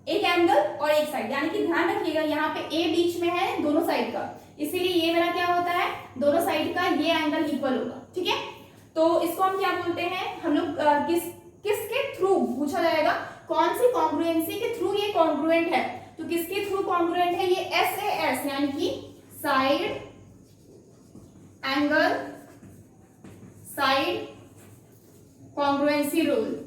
एक एंगल और एक साइड, यानी कि ध्यान रखिएगा यहाँ पे A बीच में है दोनों साइड का, इसीलिए ये मेरा क्या होता है, दोनों साइड का ये एंगल इक्वल होगा। ठीक है, तो इसको हम क्या बोलते हैं, हम लोग किसके थ्रू पूछा जाएगा, कौन सी कॉन्ग्रुएंसी के थ्रू ये कॉन्ग्रुएंट है, तो किसके थ्रू कॉन्ग्रुएंट है, ये SAS यानी कि side angle side congruency rule,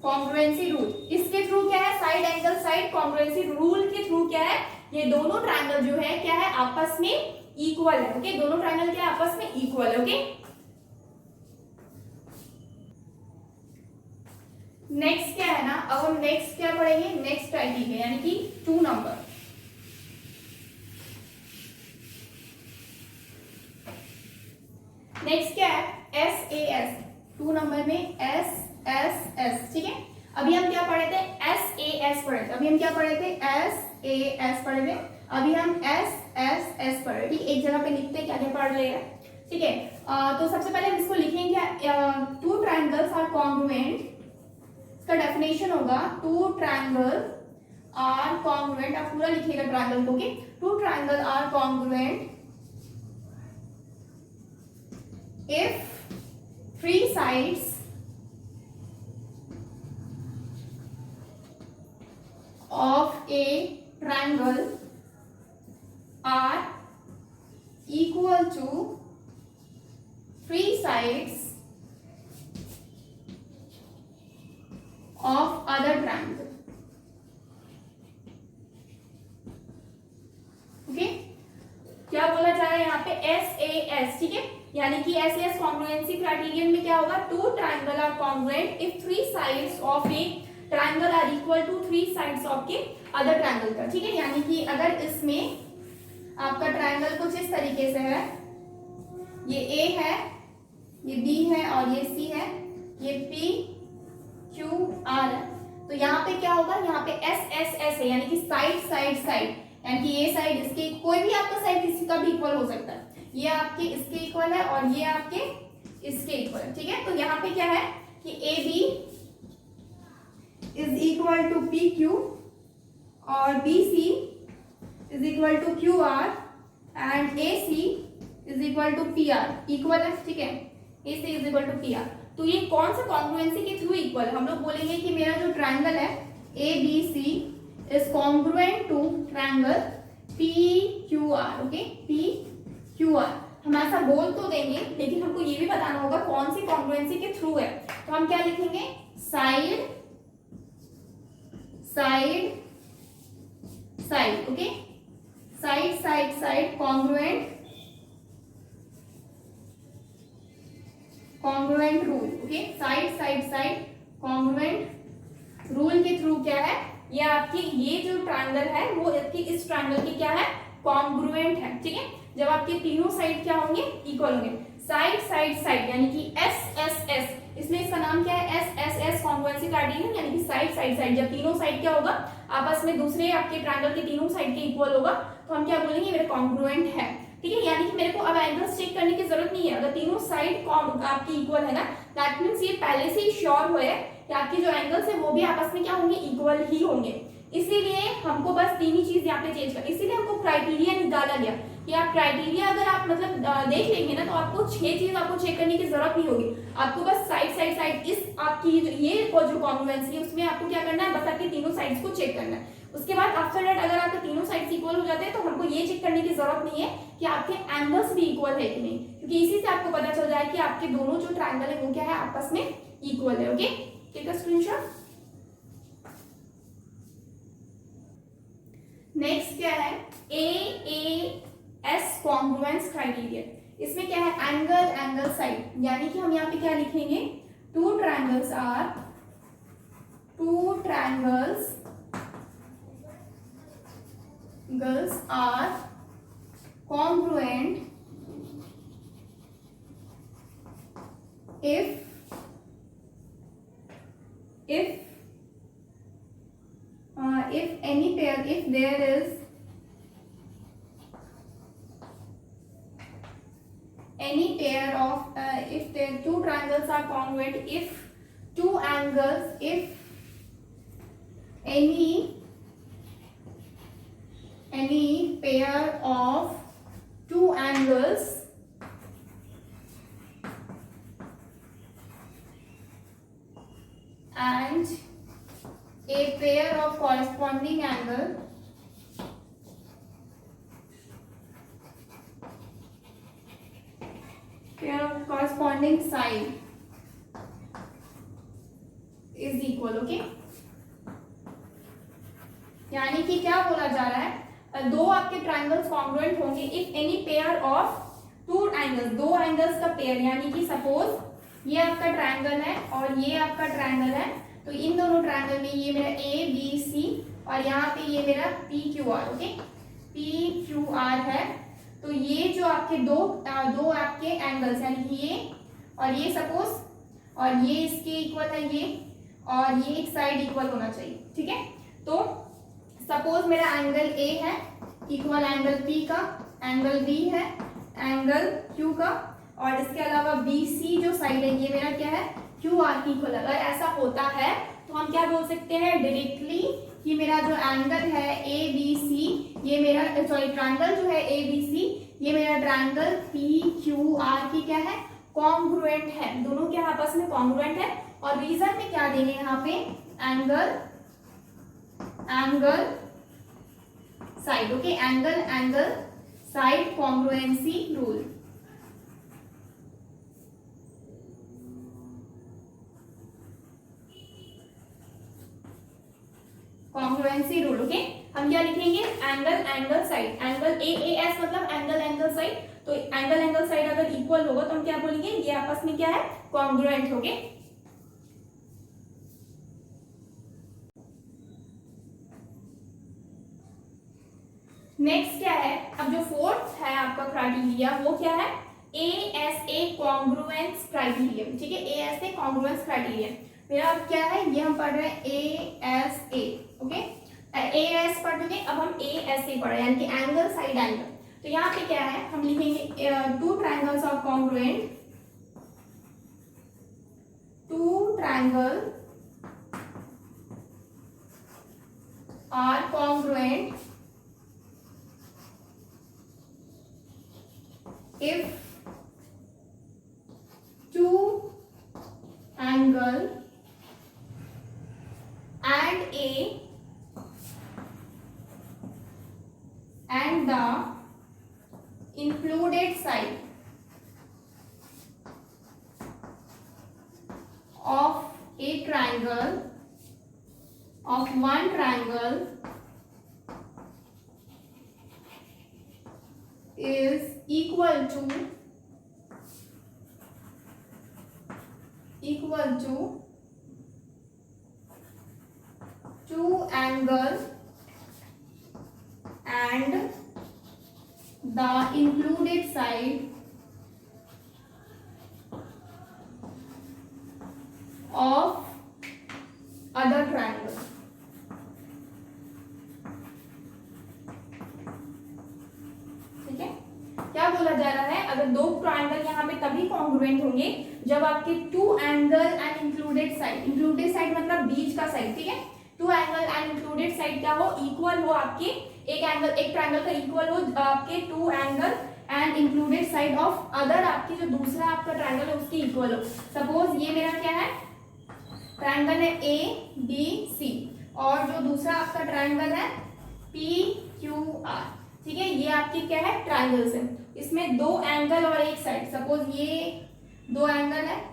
congruency rule, इसके थ्रू क्या है, side angle side congruency rule के थ्रू क्या है, ये दोनों ट्रायंगल जो है क्या है, आपस में इक्वल है। ओके, दोनों ट्रायंगल क्या है, आपस में इक्वल है। ओके, नेक्स्ट क्या है ना, अब हम नेक्स्ट क्या पढ़ेंगे, नेक्स्ट क्राइटेरिया यानी कि 2 नंबर। नेक्स्ट क्या है, SAS, 2 नंबर में SS एस, ठीक है। अभी हम क्या पढ़े थे, एस ए एस पढ़े थे, अभी हम क्या पढ़े थे, एस ए एस पढ़े थे, अभी हम एस एस एस पढ़े, ठीक। एक जगह पे लिखते हैं, क्या क्या पढ़ रहे हैं, ठीक है। तो सबसे पहले हम इसको लिखेंगे, टू ट्रायंगल्स आर कॉन्ग्रुएंट, इसका डेफिनेशन होगा टू ट्रायंगल आर कॉन्ग्रुएंट, आप पूरा लिखिएगा ट्रायंगल को, okay. Two triangle are congruent if three sides of a triangle are equal to three sides of other triangle, okay. क्या बोला जा रहा है यहाँ पे, एस ए एस, ठीक है। यानी कि एस एस कॉन्ग्रुएंसी क्राइटेरियन में क्या होगा, two triangle are congruent if three sides of a triangle are equal to three sides of के अदर ट्रायंगल का, ठीक है। यानी कि अगर इसमें आपका ट्रायंगल कुछ इस तरीके से है, ये ए है, ये बी है और ये सी है, ये पी क्यू आर है, तो यहाँ पे क्या होगा, यहाँ पे एस एस एस है, यानी कि साइड साइड साइड, यानी कि ये साइड इसके, कोई भी आपका साइड किसी का भी इक्वल हो सकता है, ये आपके इसके इक्वल है और ये आपके इसके इक्वल है, ठीक है। तो यहाँ पे क्या है कि A B is equal to P Q और B C is equal to Q R and A C is equal to P R, equal है, ठीक है। A C is equal to P R, तो ये कौन सा कॉन्ग्रुएंसी के through equal है, हम लोग बोलेंगे कि मेरा जो ट्रायंगल है A B C is congruent to triangle P Q R, okay, P Q R. हम ऐसा बोल तो देंगे, लेकिन हमको ये भी बताना होगा कौन सी कॉन्ग्रुएंसी के थ्रू है, तो हम क्या लिखेंगे, side side side, okay, side side side congruent congruent rule, okay, side side side congruent rule के थ्रू क्या है, ये आपकी ये जो ट्रायंगल है वो इस ट्रायंगल की क्या है, कॉन्ग्रुएंट है, ठीक है। जब आपके तीनों साइड क्या होंगे, इक्वल होंगे, साइड साइड साइड, यानी कि एस एस एस, इसलिए इसका नाम क्या है, S S S congruency criterion, यानी कि साइड साइड साइड, जब तीनों साइड क्या होगा, आपस में दूसरे आपके ट्रायंगल के तीनों साइड के इक्वल होगा, तो हम क्या बोलेंगे, मेरा कॉन्ग्रुएंट है, ठीक है। यानी कि मेरे को अब एंगल्स चेक करने की जरूरत नहीं है, अगर तीनों साइड आपकी इक्वल है ना, दैट मींस ये पहले से ही श्योर है कि आपके जो एंगल्स है वो भी आपस में क्या होंगे, इक्वल ही होंगे। इसीलिए हमको बस तीन ही चीज यहाँ पे चेंज कर, इसीलिए हमको क्राइटेरिया निकाला गया कि आप क्राइटेरिया अगर आप मतलब देख लेंगे ना, तो आपको 6 चीज आपको चेक करने की जरूरत नहीं होगी, आपको बस साइड साइड साइड इस आपकी ये जो कॉन्ग्रुएंसी है उसमें आपको क्या करना है, बस आपके तीनों साइड्स को चेक करना है। उसके बाद आफ्टर दैट अगर आपके तीनों साइड्स इक्वल हो जाते हैं तो हमको ये चेक करने की जरूरत नहीं है कि आपके एंगल्स भी इक्वल है कि नहीं, क्योंकि इसी से आपको पता चल जाए कि आपके दोनों जो ट्रायंगल है वो क्या है, आपस में इक्वल है, okay. Take a screenshot. Next क्या है, ए एस कॉन्ग्रुएंस क्राइटेरियन, इसमें क्या है, एंगल एंगल साइड, यानी कि हम यहाँ पे क्या लिखेंगे, two triangles are congruent if any pair, if there is any pair of if the two triangles are congruent, if two angles, if any pair of two angles and a pair of corresponding angle corresponding side is equal, okay। यानी कि क्या बोला जा रहा है, दो आपके triangles congruent होंगे if any pair of two angles, दो एंगल्स का पेयर, यानी कि सपोज ये आपका ट्रायंगल है और ये आपका ट्रायंगल है, तो इन दोनों ट्रायंगल में ये मेरा ए बी सी और यहाँ पे ये मेरा P Q R, okay, P Q are है, तो ये जो आपके दो आपके एंगल्स यानी कि ये और ये सपोज, और ये इसके इक्वल है ये, और ये एक साइड इक्वल होना चाहिए, ठीक है। तो सपोज मेरा एंगल ए है इक्वल एंगल पी का, एंगल बी है एंगल क्यू का, और इसके अलावा बी सी जो साइड है ये मेरा क्या है, क्यू आर की इक्वल। अगर ऐसा होता है तो हम क्या बोल सकते हैं डायरेक्टली कि मेरा जो एंगल है ए बी सी, ये मेरा सॉरी ट्रायंगल जो है ए बी सी, ये मेरा ट्रायंगल पी क्यू आर की क्या है, कॉन्ग्रुएंट है। दोनों क्या आपस में कॉन्ग्रुएंट है। और रीजन में क्या देंगे यहाँ पे, angle side, okay, angle side congruency rule. Congruency rule, okay. हम क्या लिखेंगे, angle side, angle A S मतलब एंगल साइड। तो एंगल साइड अगर इक्वल होगा तो हम क्या बोलेंगे, ये आपस में क्या है, कॉन्ग्रुएंट, ओके। नेक्स्ट क्या है, अब जो फोर्थ है आपका क्राइटेरिया वो क्या है, ASA कॉन्ग्रुएंस क्राइटेरियम, ठीक है। ASA कॉन्ग्रुएंस क्राइटेरियम मेरा अब क्या है, ये हम पढ़ रहे हैं ASA, ओके। AS पढ़ चुके, अब हम ASA पढ़ रहे हैं, यानी कि एंगल साइड एंगल। तो यहाँ पे क्या है, हम लिखेंगे two triangles of congruent, to triangle are congruent if two angle and the included side of a triangle of one triangle is equal to two angle and the included side of other triangle, ठीक है। क्या बोला जा रहा है, अगर दो triangle यहाँ पे तभी कॉन्ग्रुएंट होंगे जब आपके two angle and included side मतलब बीच का साइड, ठीक है। Two angle and included side क्या हो, इक्वल हो, आपके एक ट्रायंगल का इक्वल हो आपके two angle and included side of other, आपकी जो दूसरा आपका ट्रायंगल है उसके इक्वल हो। सपोज ये मेरा क्या है, ट्रायंगल है ABC और जो दूसरा आपका ट्रायंगल है PQR, ठीक है। ये आपकी क्या है, ट्रायंगल्स है, इसमें दो एंगल और एक साइड। सपोज ये दो एंगल है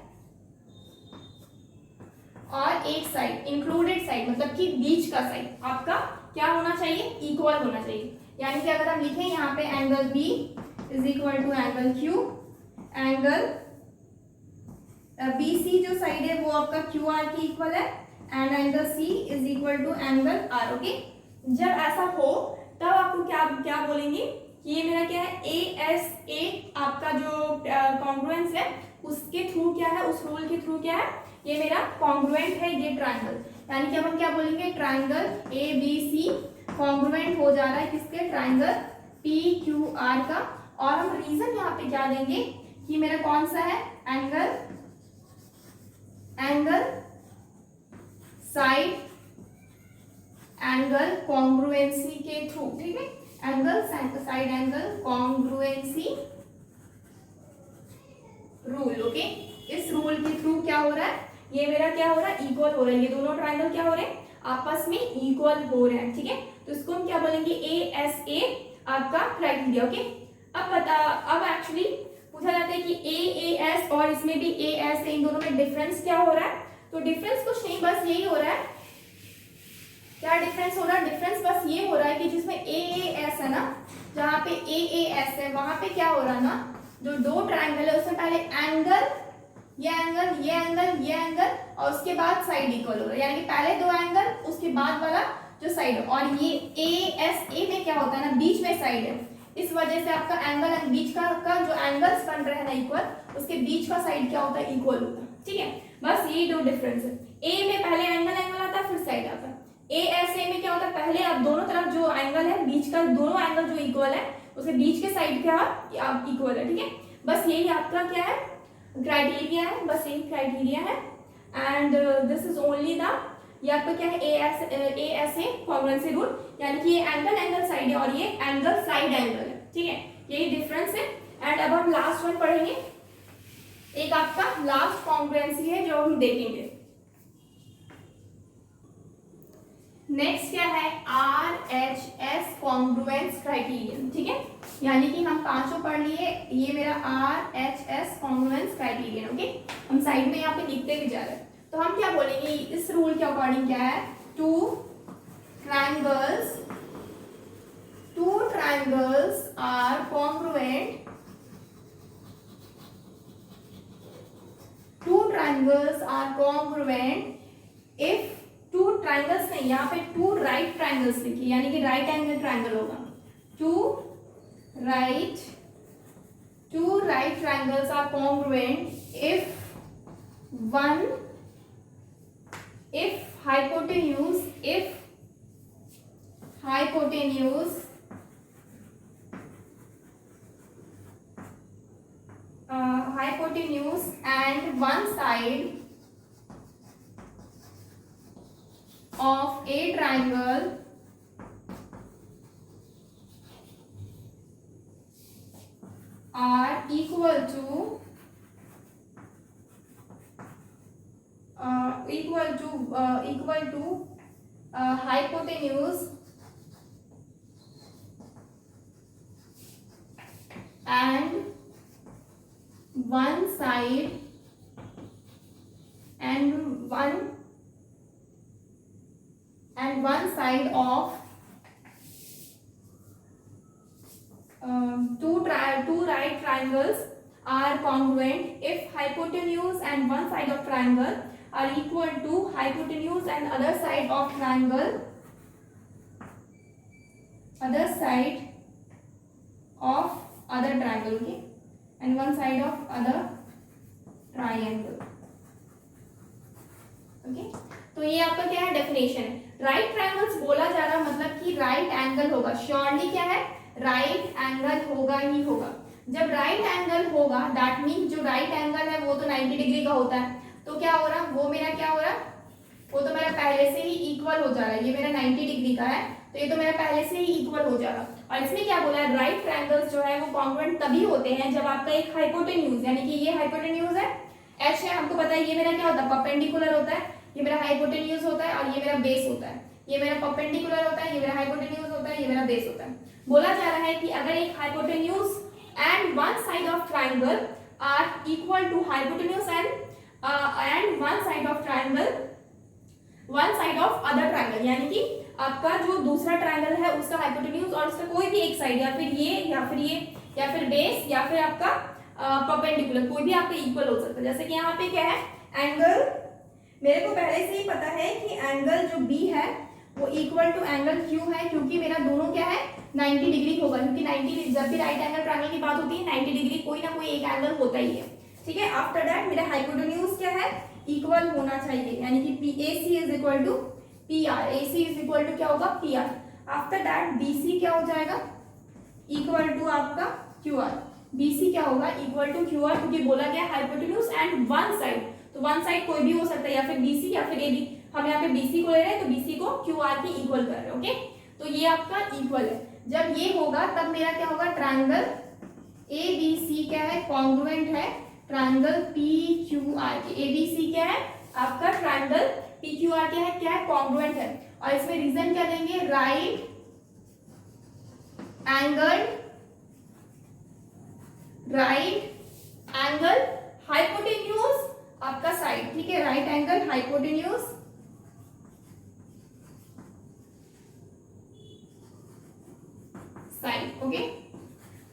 और एक साइड, इंक्लूडेड साइड मतलब कि बीच का साइड आपका क्या होना चाहिए, इक्वल होना चाहिए। यानी कि अगर हम लिखें यहाँ पे angle B is equal to angle Q, angle BC जो साइड है वो आपका QR की इक्वल है, and angle C is equal to angle R, okay. जब ऐसा हो तब आपको क्या बोलेंगे कि ये मेरा क्या है, ASA आपका जो कॉन्ग्रुएंस है उसके थ्रू क्या है, उस रूल के थ्रू क्या है, ये मेरा कॉन्ग्रुएंट है ये ट्रायंगल। यानी कि अब हम क्या बोलेंगे, ट्रायंगल ABC कॉन्ग्रुएंट हो जा रहा है किसके, ट्रायंगल PQR का। और हम रीजन यहाँ पे क्या देंगे कि मेरा कौन सा है, एंगल साइड एंगल कॉन्ग्रुएंसी के थ्रू, ठीक है। Angle side angle congruency rule, okay. इस रूल के थ्रू क्या हो रहा है, ये मेरा क्या हो रहा है, इक्वल हो रहा है, ये दोनों ट्रायंगल क्या हो रहे हैं, आपस में इक्वल हो रहे हैं, ठीक है। तो इसको हम क्या बोलेंगे, ASA आपका क्राइटेरिया, ओके। अब एक्चुअली पूछा जाता है कि AAS और इसमें भी AS, इन दोनों में डिफरेंस क्या हो रहा है। तो डिफरेंस कुछ नहीं, बस यही हो रहा है। क्या डिफरेंस हो रहा है, डिफरेंस बस ये हो रहा है कि जिसमें AAS है ना, जहाँ पे AAS है वहां पे क्या हो रहा है ना, जो दो ट्रायंगल है उसमें पहले एंगल, ये एंगल और उसके बाद साइड इक्वल हो रहा है। यानी कि पहले दो एंगल उसके बाद वाला जो साइड, और ये ASA में क्या होता है ना, बीच में साइड है, इस वजह से आपका एंगल एंड बीच का जो एंगल्स बन रहे हैं ना इक्वल, उसके बीच का साइड क्या होता है, इक्वल होता है, ठीक है, बस यही दो डिफरेंस है। ए में पहले एंगल आता है, फिर साइड आता है। ए एस ए में क्या होता है, पहले आप दोनों तरफ जो एंगल है, बीच का दोनों एंगल जो इक्वल है, उसके बीच के साइड क्या आप इक्वल है, ठीक है। बस यही आपका क्या है, क्राइटेरिया है, बस यही क्राइटेरिया है। And this is only the, ये आपका क्या है, A S A congruency rule, यानी कि ये एंगल साइड है और ये एंगल साइड एंगल है, ठीक है, यही डिफरेंस है। एंड अब हम लास्ट वन पढ़ेंगे, एक आपका लास्ट कॉन्ग्रुएंसी है जो हम देखेंगे। नेक्स्ट क्या है, RHS कॉन्ग्रुएंस क्राइटेरियन, ठीक है, यानी कि हम पांचों पढ़ लिए, ये मेरा RHS कॉन्ग्रुएंस क्राइटेरियन, ओके। हम साइड में यहाँ पे लिखते भी जा रहे हैं, तो हम क्या बोलेंगे, इस रूल के अकॉर्डिंग क्या है, two triangles are congruent, two triangles are congruent if, two triangles नहीं, यहाँ पे टू राइट ट्रायंगल्स लिखिए, यानी कि राइट एंगल ट्रायंगल होगा, two right triangles are congruent if one, if hypotenuse and one side of a triangle are equal to hypotenuse and one side of two right triangles are congruent if hypotenuse and one side of triangle are equal to hypotenuse and other side of triangle, other side of other triangle, okay, and one side of other triangle, okay। तो ये आपका क्या है, definition है। Right triangles बोला जा रहा मतलब कि राइट एंगल होगा, श्योरली क्या है, राइट एंगल होगा ही होगा। जब राइट एंगल होगा दैट मीन जो राइट एंगल है वो तो 90 डिग्री का होता है, तो क्या हो रहा, वो मेरा क्या हो रहा, वो तो मेरा पहले से ही इक्वल हो जा रहा है, ये मेरा 90 डिग्री का है, तो ये तो मेरा पहले से ही इक्वल हो जा रहा है। और इसमें क्या बोला है, राइट ट्रायंगल्स जो है वो कॉन्ग्रुएंट तभी होते हैं जब आपका एक हाइपोटेन्यूज, यानी कि ये हाइपोटेन्यूज है एच है, हमको पता है ये मेरा क्या होता है, परपेंडिकुलर होता है, ये मेरा हाइपोटेन्यूज होता है और ये मेरा बेस होता है, ये मेरा परपेंडिकुलर होता है, ये मेरा हाइपोटेन्यूज होता है, ये मेरा बेस होता है। बोला जा रहा है कि अगर एक hypotenuse and one side of triangle are equal to hypotenuse and one side of triangle, one side of other triangle, यानी कि आपका जो दूसरा ट्रायंगल है उसका हाइपोटेन्यूज और उसका कोई भी एक साइड, या फिर ये या फिर ये या फिर बेस या फिर आपका परपेंडिकुलर, कोई भी आपका इक्वल हो सकता है। जैसे कि यहाँ पे क्या है, एंगल मेरे को पहले से ही पता है कि एंगल जो बी है वो इक्वल टू एंगल क्यू है, क्योंकि मेरा दोनों क्या है 90 डिग्री होगा, क्योंकि 90 जब भी राइट एंगल ट्रायंगल की बात होती है 90 डिग्री कोई ना कोई एक एंगल होता ही है, ठीक है। आफ्टर दैट मेरा हाइपोटेन्यूज क्या है, इक्वल होना चाहिए, यानी कि AC is equal to PR, AC is equal to क्या होगा, PR। आफ्टर दैट BC क्या हो जाएगा, इक्वल टू आपका QR, BC क्या होगा, इक्वल टू QR, क्योंकि बोला गया हाइपोटेन्यूज एंड वन साइड, तो वन साइड कोई भी हो सकता है, या फिर BC या फिर AB, हम यहाँ पे BC को ले रहे हैं तो BC को QR के इक्वल कर रहे हैं, ओके। तो ये आपका इक्वल है, जब ये होगा तब मेरा क्या होगा, ट्रायंगल ABC क्या है, कॉन्ग्रुएंट है ट्रायंगल PQR के। ABC क्या है आपका, ट्रायंगल PQR क्या है, कॉन्ग्रुएंट है। और इसमें रीजन क्या देंगे, राइट एंगल हाइपोटेन्यूज आपका साइड, ठीक है, right angle hypotenuse side, okay,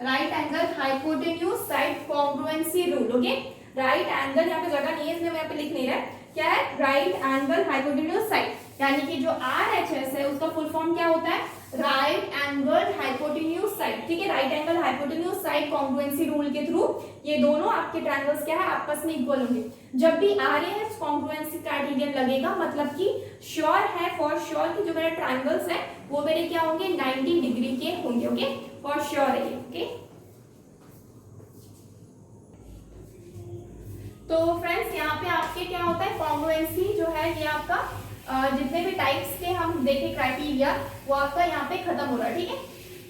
right angle hypotenuse side congruency rule, okay. Right angle यहाँ पे जगह नहीं है इसलिए मैं यहाँ पे लिख नहीं रहा, क्या है, राइट एंगल हाइपोटेन्यूज साइड, यानी कि जो RHS है उसका फुल फॉर्म क्या होता है, राइट एंगल हाइपोटेन्यूज साइड, ठीक है। Right angle hypotenuse side congruency rule के थ्रू ये दोनों आपके ट्रायंगल्स क्या है आपस में इक्वल होंगे। जब भी RAS कॉन्ग्रुएंसी क्राइटेरियन लगेगा मतलब कि श्योर है फॉर श्योर कि जो मेरे ट्रायंगल्स है वो मेरे क्या होंगे 90 डिग्री के होंगे। ओके फॉर श्योर है ये। ओके तो फ्रेंड्स यहाँ पे आपके क्या होता है कॉन्ग्रुएंसी जो है ये आपका जितने भी टाइप्स के हम देखें क्राइटेरिया वो आपका यहाँ पे खत्म हो रहा है। ठीक है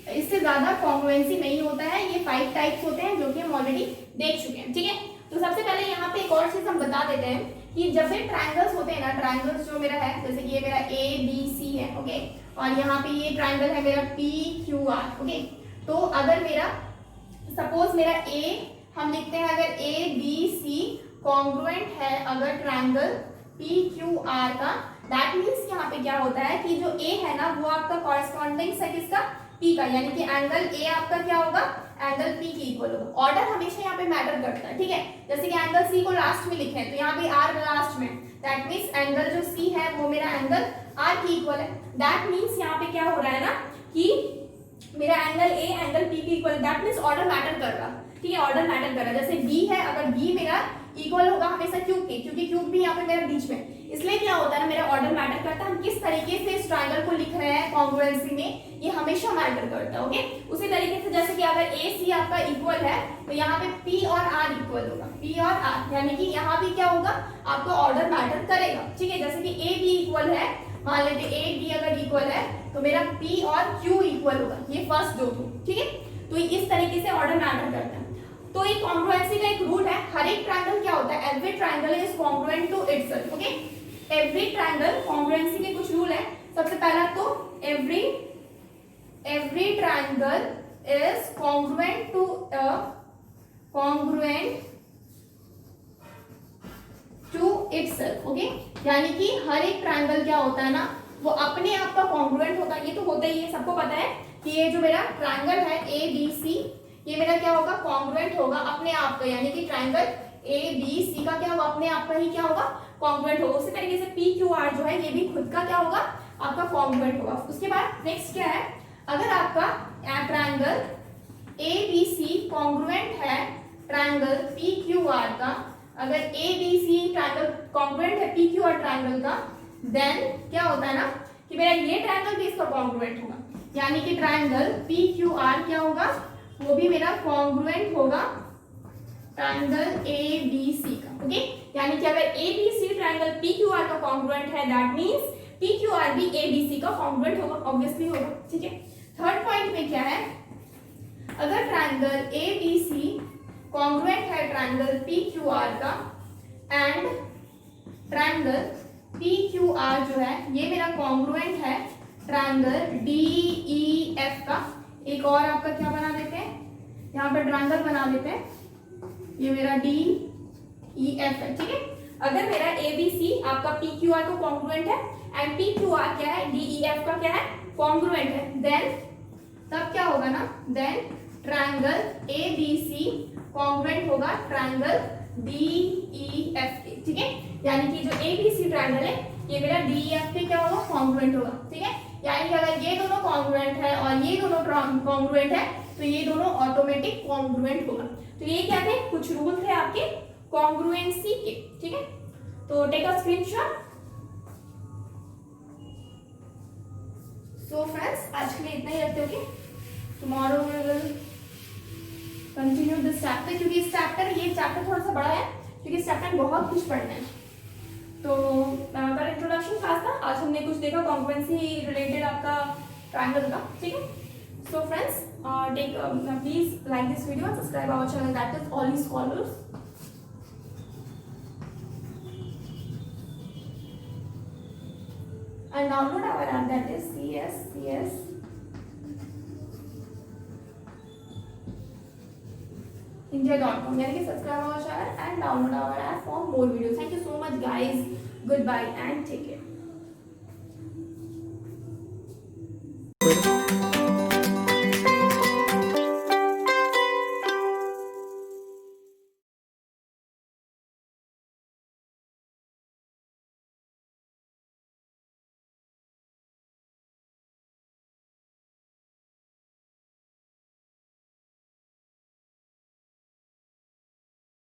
इससे ज्यादा कॉन्ग्रुएंसी नहीं होता है। ये 5 टाइप्स होते हैं जो कि हम ऑलरेडी देख चुके हैं। ठीक है तो सबसे पहले यहाँ पे एक और चीज हम बता देते हैं कि जब भी ट्रायंगल्स होते हैं ना ट्रायंगल्स जो मेरा है जैसे कि ये मेरा ABC है। ओके और यहाँ पे ये ट्रायंगल है मेरा PQR। ओके तो अगर मेरा सपोज मेरा A हम लिखते हैं अगर ABC कॉन्ग्रुएंट है अगर ट्रायंगल PQR का दैट मीन्स यहाँ पे क्या होता है कि जो A है ना वो आपका कॉरेस्पॉन्डिंग है किसका P का यानी कि एंगल A आपका क्या होगा एंगल P के इक्वल होगा। ऑर्डर हमेशा यहाँ पे मैटर करता है। ठीक है जैसे कि एंगल C को लास्ट में लिखे हैं तो यहाँ पे R लास्ट में दैट मीन्स एंगल जो C है वो मेरा एंगल R के इक्वल है। दैट मीन्स यहाँ पे क्या हो रहा है ना कि मेरा एंगल A एंगल P के equal that means order matter कर रहा। ठीक है ऑर्डर मैटर कर रहा है। जैसे B है अगर B मेरा इक्वल होगा हमेशा क्यूब के क्योंकि क्यूब भी यहाँ पे मेरा बीच में इसलिए क्या होता है ना मेरा ऑर्डर मैटर करता है। हम किस तरीके से इस ट्रायंगल को लिख रहे हैं कॉन्ग्रुएंसी में ये हमेशा मैटर करता है। ओके उसी तरीके से जैसे कि अगर AC आपका इक्वल है तो यहाँ पे P और R इक्वल होगा P और R यानी कि यहाँ भी क्या होगा आपका ऑर्डर मैटर करेगा। ठीक है जैसे कि AB इक्वल है मान लेते AB अगर इक्वल है तो मेरा P और Q इक्वल होगा ये फर्स्ट दो। ठीक है तो इस तरीके से ऑर्डर मैटर करता है। तो एक कॉन्ग्रुएंसी का एक रूल है हर एक ट्रायंगल क्या होता है every triangle is congruent to itself. Okay every triangle congruency के कुछ रूल है। सबसे पहला तो every triangle is congruent to itself. Okay यानी कि हर एक ट्रायंगल क्या होता है ना वो अपने आप का कॉन्ग्रुएंट होता है। ये तो होता ही है सबको पता है कि ये जो मेरा ट्रायंगल है ABC ये मेरा क्या होगा कॉन्ग्रुएंट होगा अपने आप का यानी कि ट्रायंगल ABC का क्या होगा अपने आप का ही क्या होगा कॉन्ग्रुएंट होगा। उसी तरीके से PQR जो है ये भी खुद का क्या होगा आपका कॉन्ग्रुएंट होगा। उसके बाद नेक्स्ट क्या है अगर आपका ट्रायंगल ABC कॉन्ग्रुएंट है ट्रायंगल PQR का अगर ABC ट्रायंगल कॉन्ग्रुएंट है PQR ट्रायंगल का देन क्या होता है ना कि मेरा ये ट्रायंगल भी इसका कॉन्ग्रुएंट होगा यानी कि ट्रायंगल PQR क्या होगा वो भी मेरा कॉन्ग्रुएंट होगा ट्रायंगल ABC का। ओके यानी कि अगर ABC ट्रायंगल PQR का कॉन्ग्रुएंट है दैट मींस PQR भी ABC का कॉन्ग्रुएंट होगा ऑब्वियसली होगा। ठीक है थर्ड पॉइंट में क्या है अगर ट्रायंगल ABC कॉन्ग्रुएंट है ट्रायंगल PQR का एंड ट्रायंगल PQR जो है ये मेरा कॉन्ग्रुएंट है ट्रायंगल DEF का। एक और आपका क्या बना देते हैं यहाँ पे ट्रायंगल बना देते हैं ये मेरा DEF है। ठीक है अगर मेरा ABC आपका PQR को कॉन्ग्रुएंट है एंड PQR क्या है DEF का क्या है कॉन्ग्रुएंट है देन तब क्या होगा ना देन ट्रायंगल ABC कॉन्ग्रुएंट होगा ट्रायंगल DEF के। ठीक है यानी कि जो ABC ट्रायंगल है ये मेरा DEF पे क्या होगा कॉन्ग्रुएंट होगा। ठीक है यानी कि अगर ये दोनों कॉन्ग्रुएंट है और ये दोनों कॉन्ग्रुएंट है तो ये दोनों ऑटोमेटिक कॉन्ग्रुएंट होगा। तो ये क्या थे कुछ रूल थे आपके कॉन्ग्रुएंसी के। ठीक है तो take a screenshot. So friends आज के लिए इतना ही रखते हो। Tomorrow we will continue this chapter क्योंकि इस चैप्टर ये चैप्टर थोड़ा सा बड़ा है क्योंकि इस चैप्टर में बहुत कुछ पढ़ना है। तो मेरा इंट्रोडक्शन क्लास था आज हमने कुछ देखा कॉन्ग्रुएंसी रिलेटेड आपका ट्रायंगल का। ठीक है so friends take please like this video and subscribe our channel that is Ollie Scholars. And download our app that is CS India.com यानी कि subscribe our channel and download our app for more videos. Thank you so much guys. Goodbye and take care.